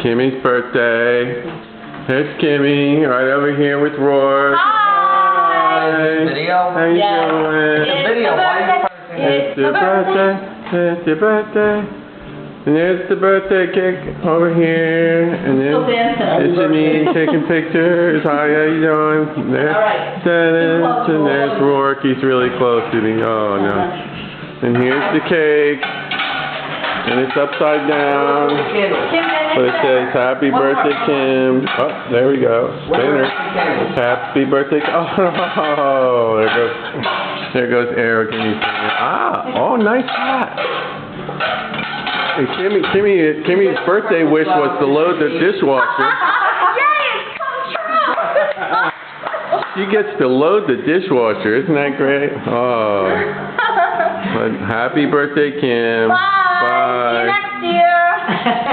Kimmy's birthday. Here's Kimmy, right over here with Roar. Hi! Video? How you Yes. doing? It's a video. Why are you posting it? It's your birthday. It's your birthday. And there's the birthday cake over here. And there's me taking pictures. Hi, how you doing? There. Alright. And there's Rourke. He's really close to me. Oh, no. And here's the cake. And it's upside down. But it says, Happy Birthday, Kim. Oh, there we go. Spinner. Happy birthday. Oh, there goes Eric and he's singing. Oh, nice hat. And Kimmy's birthday wish was to load the dishwasher. Yay, it's come true! She gets to load the dishwasher. Isn't that great? Oh. But happy birthday, Kim. Bye. See you next year.